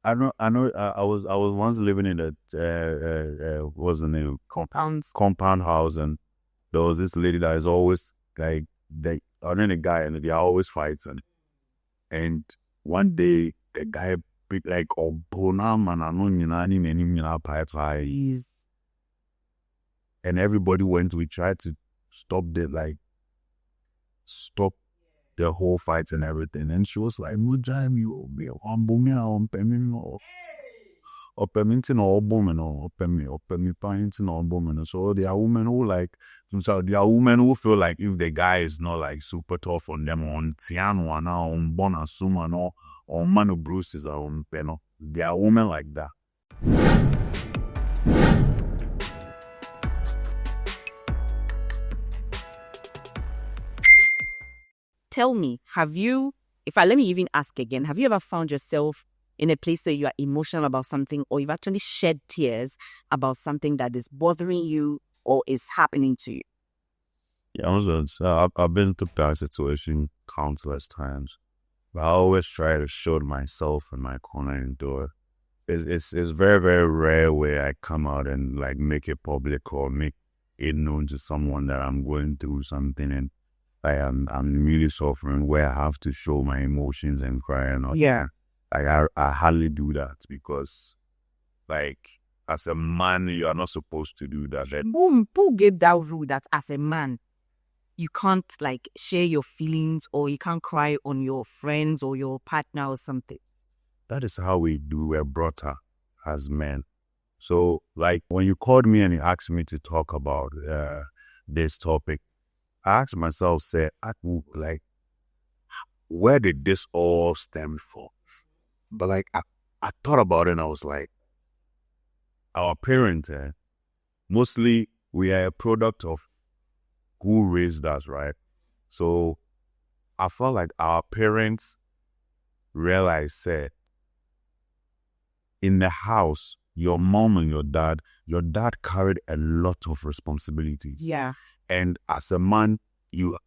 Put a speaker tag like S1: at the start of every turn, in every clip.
S1: I know. I was once living in a what's the name? Compound house, and there was this lady that is always like and then a guy, and they are always fighting. And one day the guy picked like Obona man, I know you pipes eyes, and everybody we tried to stop the whole fight and everything. And she was like, "No jam you, be on booming on pemi or permitting or booming or pemi painting or booming." So there are women who there are women who feel like if the guy is not like super tough on them on Tiano and on Bonasuma or on Manu Bruce's or on Peno, there are women like that.
S2: Tell me, let me even ask again, have you ever found yourself in a place where you are emotional about something, or you've actually shed tears about something that is bothering you or is happening to you?
S1: Yeah, I've been through that situation countless times. But I always try to show myself in my corner and door. It's very, very rare where I come out and like make it public or make it known to someone that I'm going through something and I'm really suffering, where I have to show my emotions and cry and all.
S2: Yeah.
S1: Like I hardly do that because like as a man you are not supposed to do that.
S2: Who gave that rule that as a man you can't like share your feelings or you can't cry on your friends or your partner or something?
S1: That is how we're brought up as men. So like when you called me and you asked me to talk about this topic, I asked myself, like, where did this all stem from? But like, I thought about it and I was like, our parents, mostly we are a product of who raised us, right? So I felt like our parents realized in the house, your mom and your dad carried a lot of responsibilities.
S2: Yeah.
S1: And as a man, you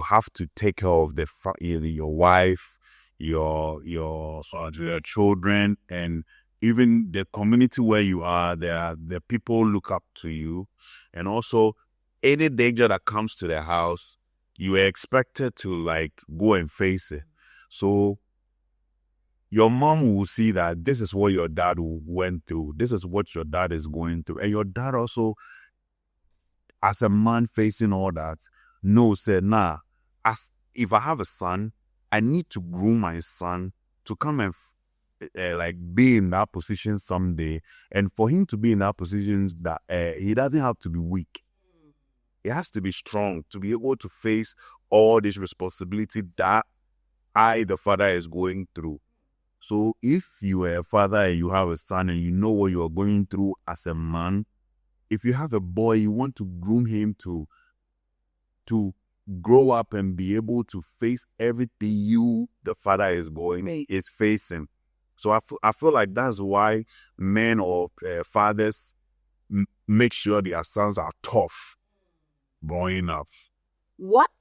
S1: have to take care of your wife, your children, and even the community where you are. The people look up to you, and also any danger that comes to the house, you are expected to like go and face it. So your mom will see that this is what your dad went through. This is what your dad is going through, and your dad also, as a man facing all that, said, as if I have a son, I need to groom my son to come and like be in that position someday. And for him to be in that position, that he doesn't have to be weak. He has to be strong to be able to face all this responsibility that the father, is going through. So if you are a father and you have a son and you know what you're going through as a man, if you have a boy, you want to groom him to grow up and be able to face everything the father is facing. So I feel like that's why men or fathers make sure their sons are tough growing up.
S2: What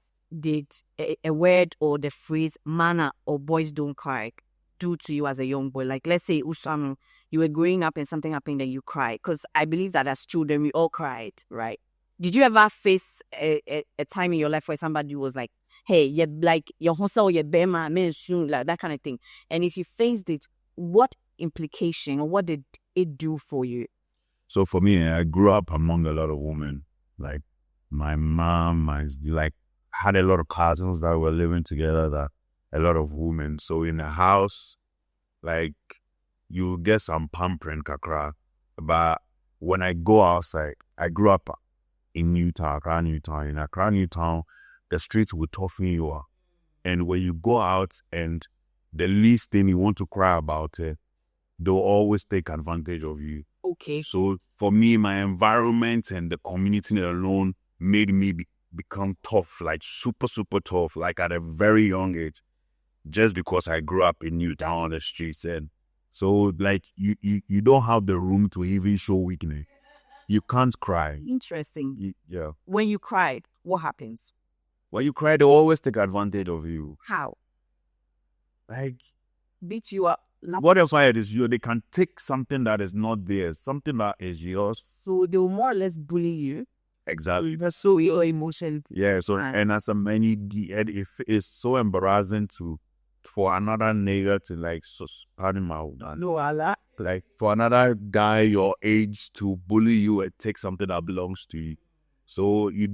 S2: did a word or the phrase "manner" or "boys don't cry" do to you as a young boy? Like, let's say, Usama, you were growing up and something happened and you cried. Because I believe that as children, we all cried, right? Did you ever face a time in your life where somebody was like, hey, you're like, your hustle, your bema, like that kind of thing? And if you faced it, what implication or what did it do for you?
S1: So for me, I grew up among a lot of women. Like my mom, had a lot of cousins that were living together, that a lot of women. So in the house, like you get some pampering kakra. But when I go outside, I grew up in Accra, Newtown. In Accra, Newtown, the streets will toughen you up. And when you go out and the least thing you want to cry about it, they'll always take advantage of you.
S2: Okay.
S1: So for me, my environment and the community alone made me become tough, like super, super tough, like at a very young age, just because I grew up in Newtown on the streets. And so like you don't have the room to even show weakness. You can't cry.
S2: Interesting.
S1: Yeah.
S2: When you cried, what happens?
S1: When you cry, they always take advantage of you.
S2: How?
S1: Like
S2: beat you up.
S1: whatever it is, they can take something that is not theirs, something that is yours.
S2: So they will more or less bully you.
S1: Exactly.
S2: So your emotions.
S1: Yeah. So and as a man, it's so embarrassing for another nigga to like, so pardon my
S2: No, Allah.
S1: like for another guy your age to bully you and take something that belongs to you. So you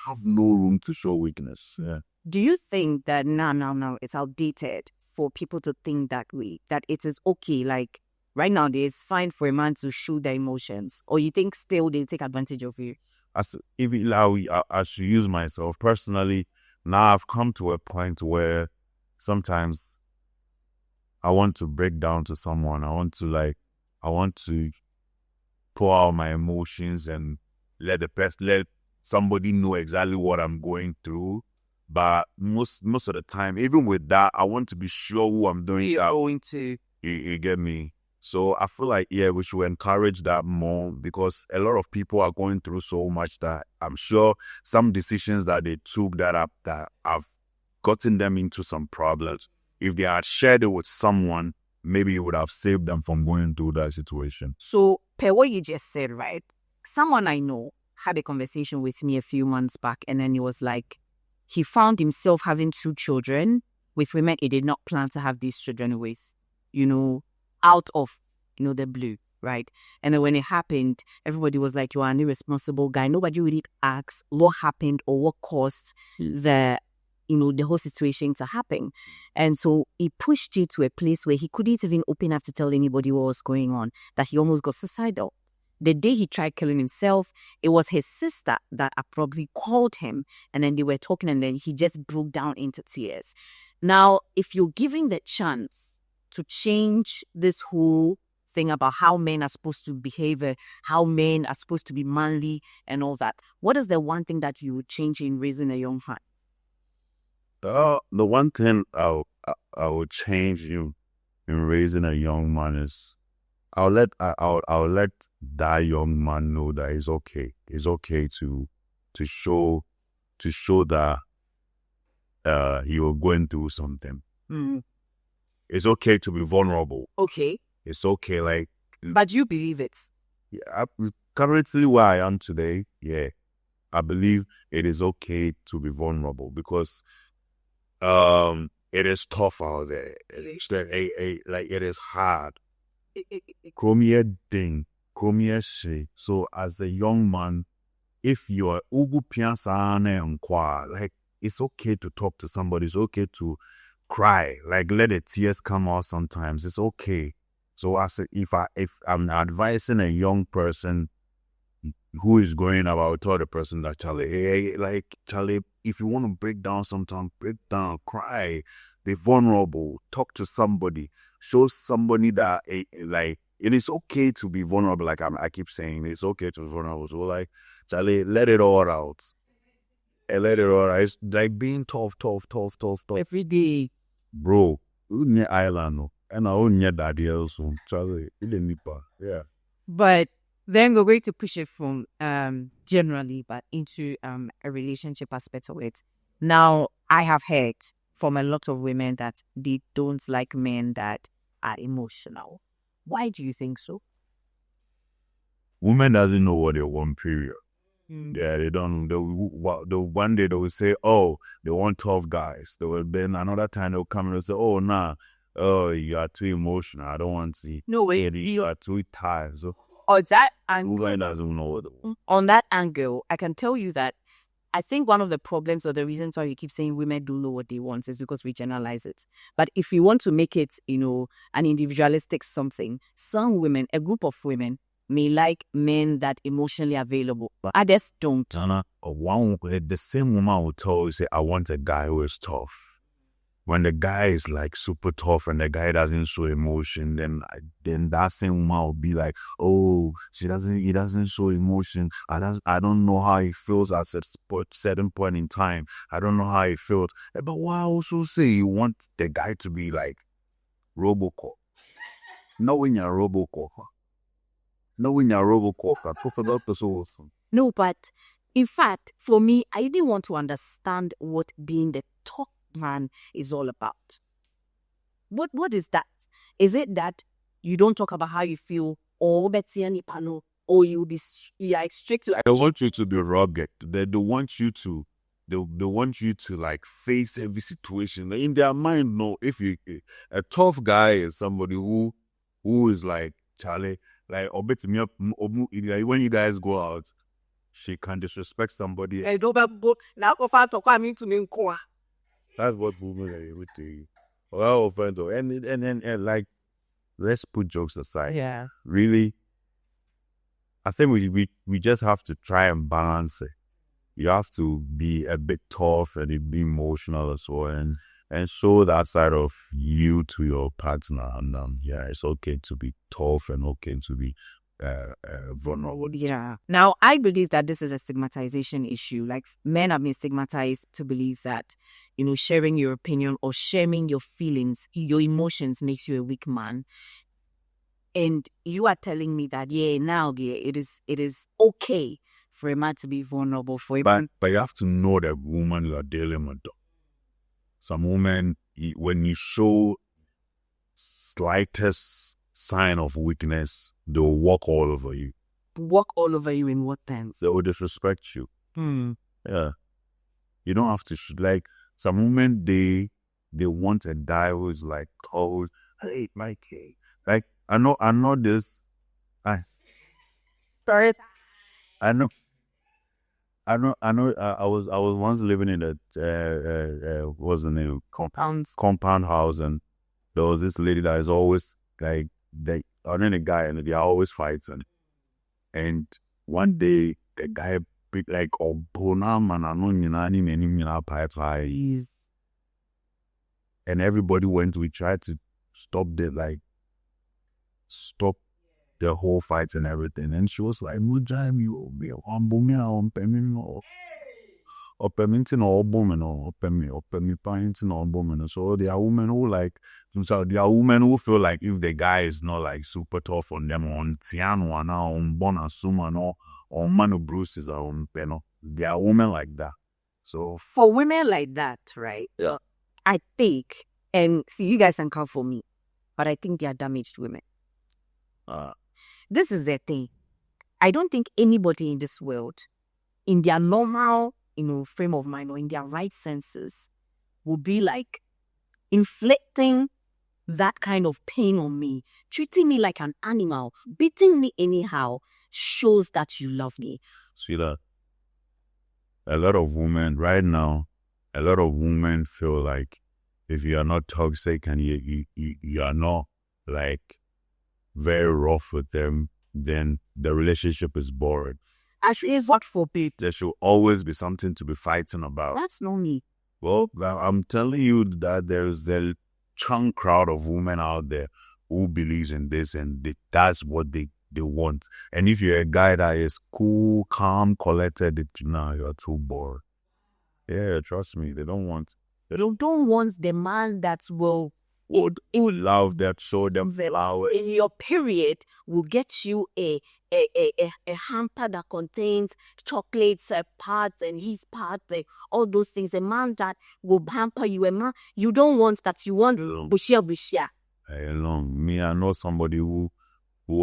S1: have no room to show weakness. Yeah.
S2: Do you think that now it's outdated for people to think that way? That it is okay, like right now it's fine for a man to show their emotions, or you think still they take advantage of you?
S1: I should use myself personally. Now I've come to a point where sometimes I want to break down to someone. I want to pour out my emotions and let somebody know exactly what I'm going through. But most of the time, even with that, I want to be sure who I'm doing.
S2: You're going to.
S1: You get me? So I feel like, yeah, we should encourage that more, because a lot of people are going through so much that I'm sure some decisions that they took that have gotten them into some problems. If they had shared it with someone, maybe it would have saved them from going through that situation.
S2: So, per what you just said, right? Someone I know had a conversation with me a few months back, and then he was like, he found himself having 2 children with women he did not plan to have these children with, out of, the blue, right? And then when it happened, everybody was like, you are an irresponsible guy. Nobody really asks what happened or what caused the whole situation to happen. And so he pushed it to a place where he couldn't even open up to tell anybody what was going on, that he almost got suicidal. The day he tried killing himself, it was his sister that probably called him, and then they were talking, and then he just broke down into tears. Now, if you're giving the chance to change this whole thing about how men are supposed to behave, how men are supposed to be manly and all that, what is the one thing that you would change in raising a young man?
S1: The one thing I would change in raising a young man is I'll let that young man know that it's okay. It's okay to show that you're going through something.
S2: Mm.
S1: It's okay to be vulnerable.
S2: Okay.
S1: It's okay,
S2: but you believe it?
S1: Yeah, currently where I am today, yeah, I believe it is okay to be vulnerable, because it is tough out there. It is hard. So as a young man, if you're like, it's okay to talk to somebody. It's okay to cry. Like, let the tears come out sometimes. It's okay. So if I'm advising a young person who is going about, tell the person that, Charlie, if you want to break down sometime, break down, cry, be vulnerable, talk to somebody, show somebody that it is okay to be vulnerable. Like I keep saying, it's okay to be vulnerable. So Charlie, let it all out. And let it all out. It's like being tough.
S2: Every day.
S1: Bro, you island, and I own daddy also. Charlie, it didn't need. Yeah.
S2: But then we're going to push it from generally, but into a relationship aspect of it. Now, I have heard from a lot of women that they don't like men that are emotional. Why do you think so?
S1: Women doesn't know what they want, period.
S2: Mm.
S1: Yeah, they don't. The one day they will say, oh, they want tough guys. They will, then another time they'll come and say, oh, nah, oh, you are too emotional. I don't want to see.
S2: No way.
S1: You are too tired. So
S2: on that angle,
S1: women doesn't know what they want.
S2: On that angle, I can tell you that I think one of the problems or the reasons why we keep saying women don't know what they want is because we generalize it. But if we want to make it, an individualistic something, some women, a group of women, may like men that emotionally available, but others don't.
S1: The same woman will tell you, say, I want a guy who is tough. When the guy is like super tough and the guy doesn't show emotion, then that same woman will be like, oh, he doesn't show emotion. I don't know how he feels at a certain point in time. I don't know how he feels. But why also say you want the guy to be like Robocop? Knowing you're Robocop.
S2: No, but in fact, for me, I didn't want to understand what being the top man is all about. What is that? Is it that you don't talk about how you feel, or or you are strict to?
S1: They want you to be rugged. They want you to. They want you to like face every situation. In their mind, no. If you a tough guy is somebody who is like Charlie, like when you guys go out, she can disrespect somebody.
S2: That's
S1: what women are able to. Well, offend and like, let's put jokes aside.
S2: Yeah.
S1: Really, I think we just have to try and balance it. You have to be a bit tough and be emotional as well, and show that side of you to your partner. And yeah, it's okay to be tough and okay to be vulnerable.
S2: Yeah. Now, I believe that this is a stigmatization issue. Like, men have been stigmatized to believe that, sharing your opinion or sharing your feelings, your emotions makes you a weak man. And you are telling me that, it is okay for a man to be vulnerable for a man.
S1: But you have to know the woman you are dealing with. Some women, when you show slightest sign of weakness, they'll walk all over you.
S2: Walk all over you in what sense?
S1: They will disrespect you. Yeah. You don't have to, like, some women, they want a guy who's like, oh, hey, Mikey. Like, I know this.
S2: Start.
S1: I know. I was once living in a what's the name? Compound house, and there was this lady that is always like, the guy, and they are always fighting. And one day the guy picked like and everybody we tried to stop the whole fight and everything. And she was like, so there are women who like, so there are women who feel like if the guy is not like super tough on them, on Tiano, on Bonasuma, on Manu Bruce's, on Peno, there are women like that. So
S2: for women like that, right? Yeah. I think, and see, you guys can come for me, but I think they are damaged women. This is the thing. I don't think anybody in this world, in their normal, frame of mind or in their right senses, will be like inflicting that kind of pain on me, treating me like an animal, beating me anyhow, shows that you love me.
S1: See that? A lot of women right now, feel like if you are not toxic and you are not like very rough with them, then the relationship is boring.
S2: Actually, what for people?
S1: There should always be something to be fighting about.
S2: That's not me.
S1: Well, I'm telling you that there's a chunk crowd of women out there who believes in this, and that's what they want. And if you're a guy that is cool, calm, collected, you're too bored. Yeah, trust me, they don't want.
S2: They don't want the man that will
S1: love that, show them flowers.
S2: In your period, will get you a hamper that contains chocolates, parts, and his parts, all those things. A man that will hamper you. A man you don't want that. You want bushia.
S1: Hey, me, I know somebody who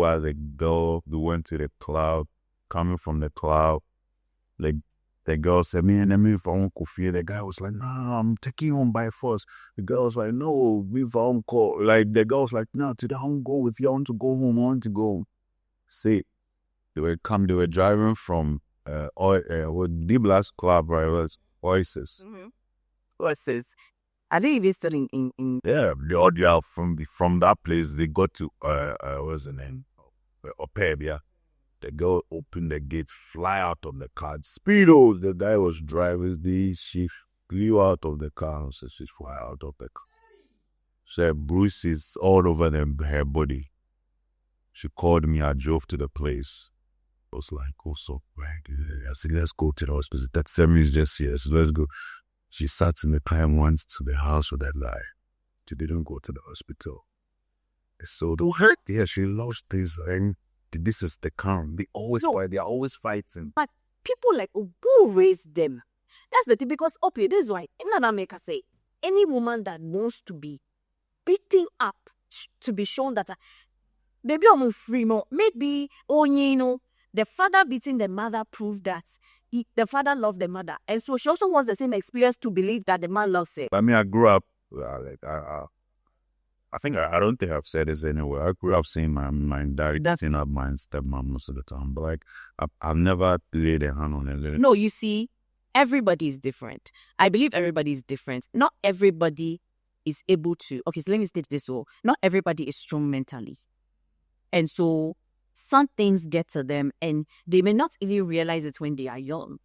S1: has a girl who went to the club, coming from the club, like. The girl said, me and me for Uncle Fear. The guy was like, nah, I'm taking you home by force. The girl was like, no, me for Uncle. Like, the girl was like, no, today I won't go with you. I want to go home. I want to go. See, they were driving from the last club, right? It was Oasis.
S2: Oasis. Are they even still in?
S1: Yeah, they are from that place. They got to, what's the name? Opeb, yeah. The girl opened the gate, fly out of the car. Speedo, the guy was driving. She flew out of the car. So she flew out of the car. She had bruises all over her body. She called me. I drove to the place. I was like, oh, so right. I said, let's go to the hospital. That Sammy is just here, so let's go. She sat in the car and went to the house with that lie. She didn't go to the hospital. So don't hurt. Yeah, she lost this thing. This is the calm. They always fight. They are always fighting.
S2: But people like who raised them? That's the thing. Because this is why another maker say any woman that wants to be beating up to be shown that maybe I'm free more. Maybe, the father beating the mother proved that the father loved the mother. And so she also wants the same experience to believe that the man loves her.
S1: I mean, I grew up, I don't think I've said this anywhere. I grew up seeing my dad beating up my stepmom most of the time. But like, I've never laid a hand on her.
S2: No, you see, everybody is different. I believe everybody is different. Not everybody is able to. Okay, so let me state this. Not everybody is strong mentally. And so some things get to them and they may not even realize it when they are young.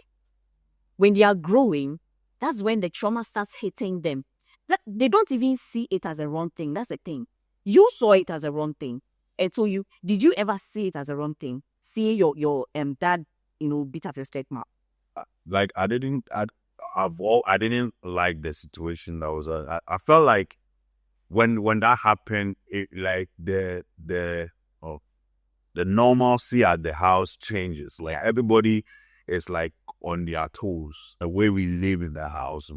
S2: When they are growing, that's when the trauma starts hitting them. They don't even see it as a wrong thing. That's the thing. You saw it as a wrong thing. And so did you ever see it as a wrong thing? See your dad, beat up your stepmom?
S1: Like, I didn't like the situation that was. I felt like when that happened, it like the normalcy at the house changes. Like, everybody is like on their toes. The way we live in the house,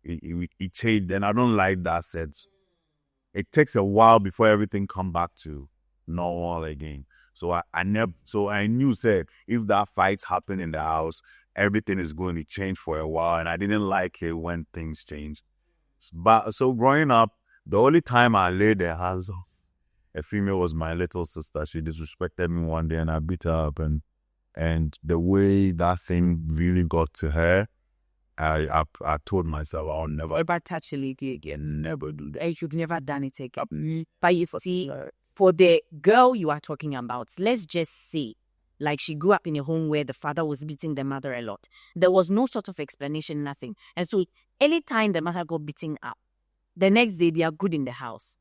S1: it changed, and I don't like that sense. It takes a while before everything come back to normal again. So I knew, said, if that fight happened in the house, everything is going to change for a while, and I didn't like it when things change. But so growing up, the only time I laid their hands on a female was my little sister. She disrespected me one day, and I beat her up, and the way that thing really got to her, I told myself I'll never
S2: touch a lady again.
S1: Never do that.
S2: You've never done it again. But you see, for the girl you are talking about, let's just say, like, she grew up in a home where the father was beating the mother a lot. There was no sort of explanation, nothing. And so anytime the mother got beaten up, the next day they are good in the house.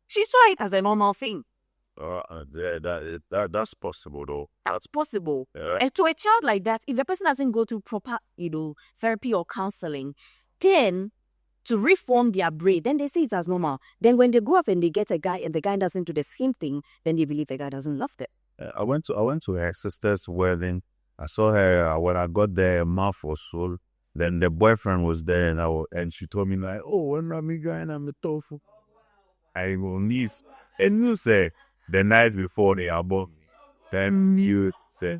S2: She saw it as a normal thing.
S1: That's possible, though.
S2: That's possible.
S1: Yeah.
S2: And to a child like that, if the person doesn't go through proper, therapy or counseling, then to reform their brain, then they see it as normal. Then when they grow up and they get a guy and the guy doesn't do the same thing, then they believe the guy doesn't love them.
S1: I went to her sister's wedding. I saw her when I got there a month or so. Then the boyfriend was there, and she told me like, "Oh, when I'm going, I'm a tofu." I go niece, and you say the night before they are born, then you say.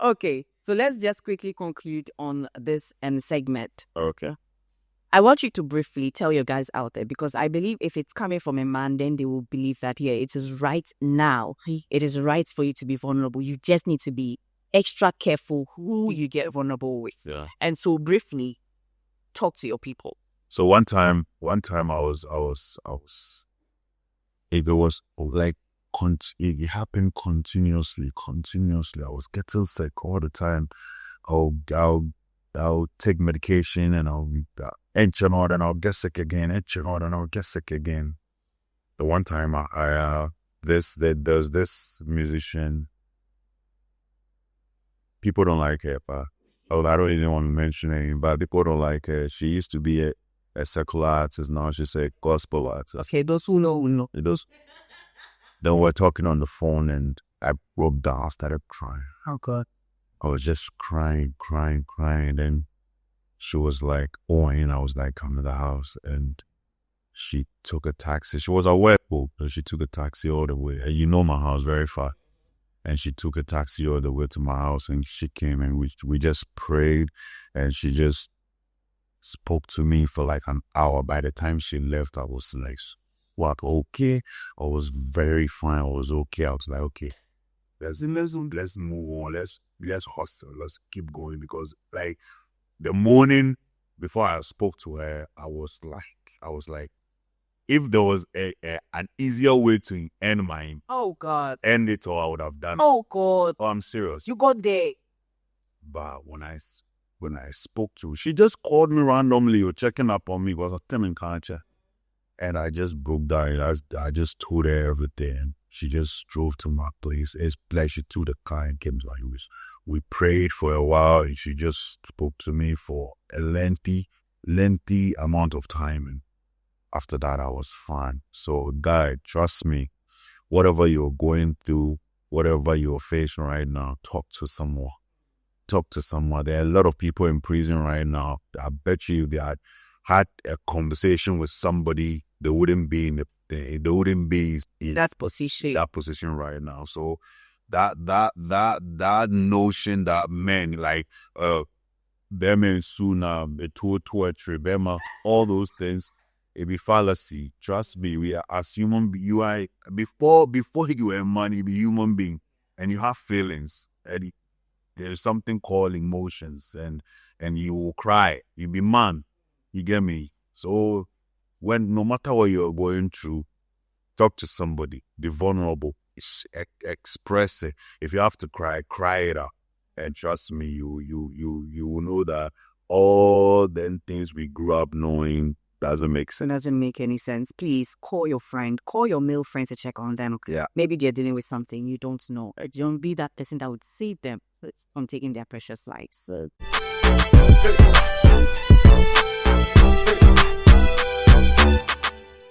S2: Okay, so let's just quickly conclude on this segment.
S1: Okay.
S2: I want you to briefly tell your guys out there, because I believe if it's coming from a man, then they will believe that, yeah, it is right now. It is right for you to be vulnerable. You just need to be extra careful who you get vulnerable with.
S1: Yeah.
S2: And so briefly, talk to your people.
S1: So one time I was it was like it happened continuously. I was getting sick all the time. I'll take medication and I'll edge and I'll get sick again. And I'll get sick again. The one time there's this musician. People don't like her, but I don't even want to mention her, but people don't like her. She used to be a secular artist. Now she's a gospel artist.
S2: Okay, those who know.
S1: Those. Then we're talking on the phone and I broke down. I started crying.
S2: Oh, God.
S1: I was just crying. Then she was like, oh, and I was like, come to the house. And she took a taxi. She was aware, but she took a taxi all the way. And my house very far. And she took a taxi all the way to my house, and she came and we just prayed, and she just spoke to me for like an hour. By the time she left, I was like, what, okay? I was very fine. I was okay. I was like, okay, let's move on. Let's hustle. Let's keep going. Because like the morning before I spoke to her, I was like, if there was an easier way to end mine,
S2: oh God,
S1: end it, or I would have done.
S2: Oh God,
S1: Oh, I'm serious.
S2: You got there.
S1: But when I spoke to her, she just called me randomly or checking up on me. It was a time in culture, and I just broke down. I just told her everything. And she just drove to my place. It's like she took the car and came. Like we prayed for a while, and she just spoke to me for a lengthy amount of time. And after that, I was fine. So, guy, trust me, whatever you're going through, whatever you're facing right now, talk to someone. There are a lot of people in prison right now. I bet you they are had a conversation with somebody, they wouldn't be in they wouldn't be in
S2: that position
S1: right now. So that notion that men like Bema Suna, Bema, all those things, it be fallacy. Trust me, we are as human you are before you earn money, you be human being and you have feelings. And there's something called emotions and you will cry. You be man. You get me? So no matter what you're going through, talk to somebody, be vulnerable, express it. If you have to cry it out. And trust me, you will know that all them things we grew up knowing doesn't make sense.
S2: It doesn't make any sense. Please call your friend, call your male friends to check on them.
S1: Yeah.
S2: Maybe they're dealing with something you don't know. Don't be that person that would save them from taking their precious lives.